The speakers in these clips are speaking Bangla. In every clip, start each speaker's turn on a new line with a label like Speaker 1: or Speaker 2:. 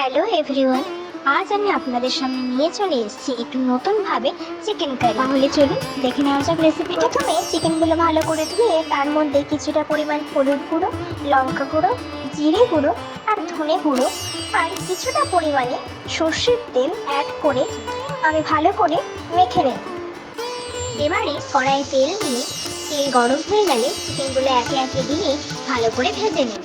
Speaker 1: হ্যালো এভরিওয়ান, আজ আমি আপনাদের সামনে নিয়ে চলে এসেছি একটু নতুন ভাবে চিকেন কারি। তাহলে চলুন দেখে নেওয়া যাক রেসিপিটা। প্রথমে চিকেনগুলো ভালো করে ধুয়ে তার মধ্যে কিছুটা পরিমাণ হলুদ গুঁড়ো, লঙ্কা গুঁড়ো, জিরে গুঁড়ো আর ধনে গুঁড়ো আর কিছুটা পরিমাণে সর্ষের তেল অ্যাড করে আমি ভালো করে মেখে নেব। এবারে কড়াইয়ে তেল দিয়ে তেল গরম হয়ে গেলে চিকেনগুলো একে একে দিয়ে ভালো করে ভেজে নেব।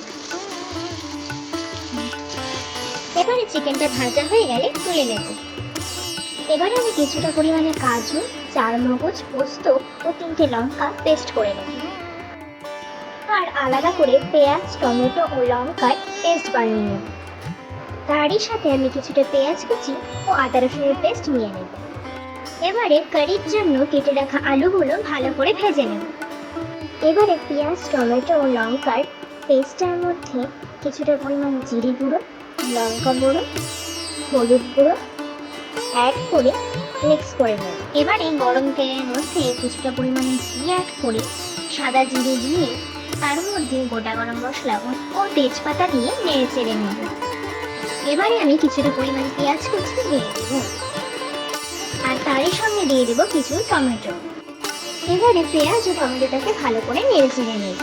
Speaker 1: এবারে চিকেনটা ভাজা হয়ে গেলে তুলে নেব। এবারে আমি কিছুটা পরিমাণে কাজু, চারমগজ, পোস্ত ও 3টে লঙ্কা পেস্ট করে নেব। আর আলাদা করে পেঁয়াজ, টমেটো ও লঙ্কার পেস্ট বানিয়ে নেব। তারই সাথে আমি কিছুটা পেঁয়াজ কুচি ও আদা রসুনের পেস্ট নিয়ে নেব। এবারে কারির জন্য কেটে রাখা আলুগুলো ভালো করে ভেজে নেব। এবারে পেঁয়াজ, টমেটো ও লঙ্কার পেস্টের মধ্যে কিছুটা পরিমাণ জিরে গুঁড়ো, লঙ্কা গুঁড়ো, হলুদ গুঁড়ো অ্যাড করে মিক্স করে নেব। এবারে গরম তেলের মধ্যে কিছুটা পরিমাণে ঘি অ্যাড করে সাদা জিরে দিয়ে তার মধ্যে গোটা গরম মশলা ও তেজপাতা দিয়ে নেড়ে চেড়ে নেব। এবারে আমি কিছুটা পরিমাণ পেঁয়াজ কুচি দিয়ে দেব আর তারই সঙ্গে দিয়ে দেব কিছু টমেটো। এবারে পেঁয়াজ ও টমেটোটাকে ভালো করে নেড়ে চেড়ে নেব।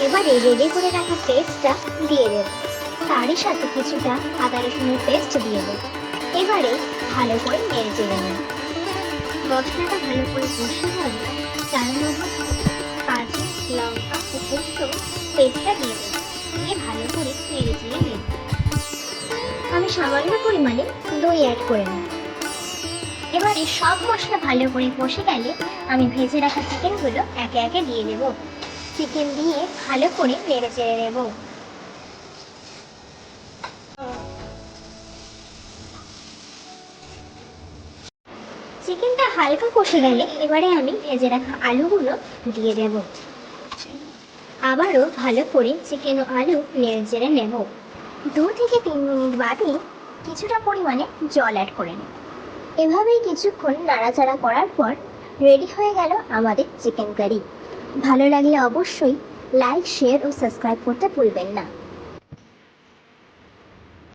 Speaker 1: এবারে রেডি করে রাখা পেস্টটা দিয়ে দেব, তারই সাথে কিছুটা আদা রসুনের পেস্ট দিয়ে দেব। এবারে ভালো করে নেড়ে চেড়ে নেব। মশলাটা ভালো করে কষে গেলে চারমগজ, কাজু, লঙ্কা ও পোস্ত পেস্টটা দিয়ে দেব। দিয়ে ভালো করে নেড়ে চেড়ে নেব। আমি সামান্য পরিমাণে দই অ্যাড করে নেব। এবারে সব মশলা ভালো করে কষে গেলে আমি ভেজে রাখা চিকেনগুলো একে একে দিয়ে দেব। চিকেন দিয়ে ভালো করে নেড়ে চেড়ে নেব। চিকেনটা হালকা কষে গেলে এবারে আমি ভেজে রাখা আলুগুলো দিয়ে দেব। আবারও ভালো করে চিকেন ও আলু নেড়ে চেড়ে নেব। 2 থেকে 3 মিনিট বাদে কিছুটা পরিমাণে জল অ্যাড করে নেব। এভাবেই কিছুক্ষণ নাড়াচাড়া করার পর রেডি হয়ে গেল আমাদের চিকেন কারি। ভালো লাগলে অবশ্যই লাইক, শেয়ার ও সাবস্ক্রাইব করতে ভুলবেন না।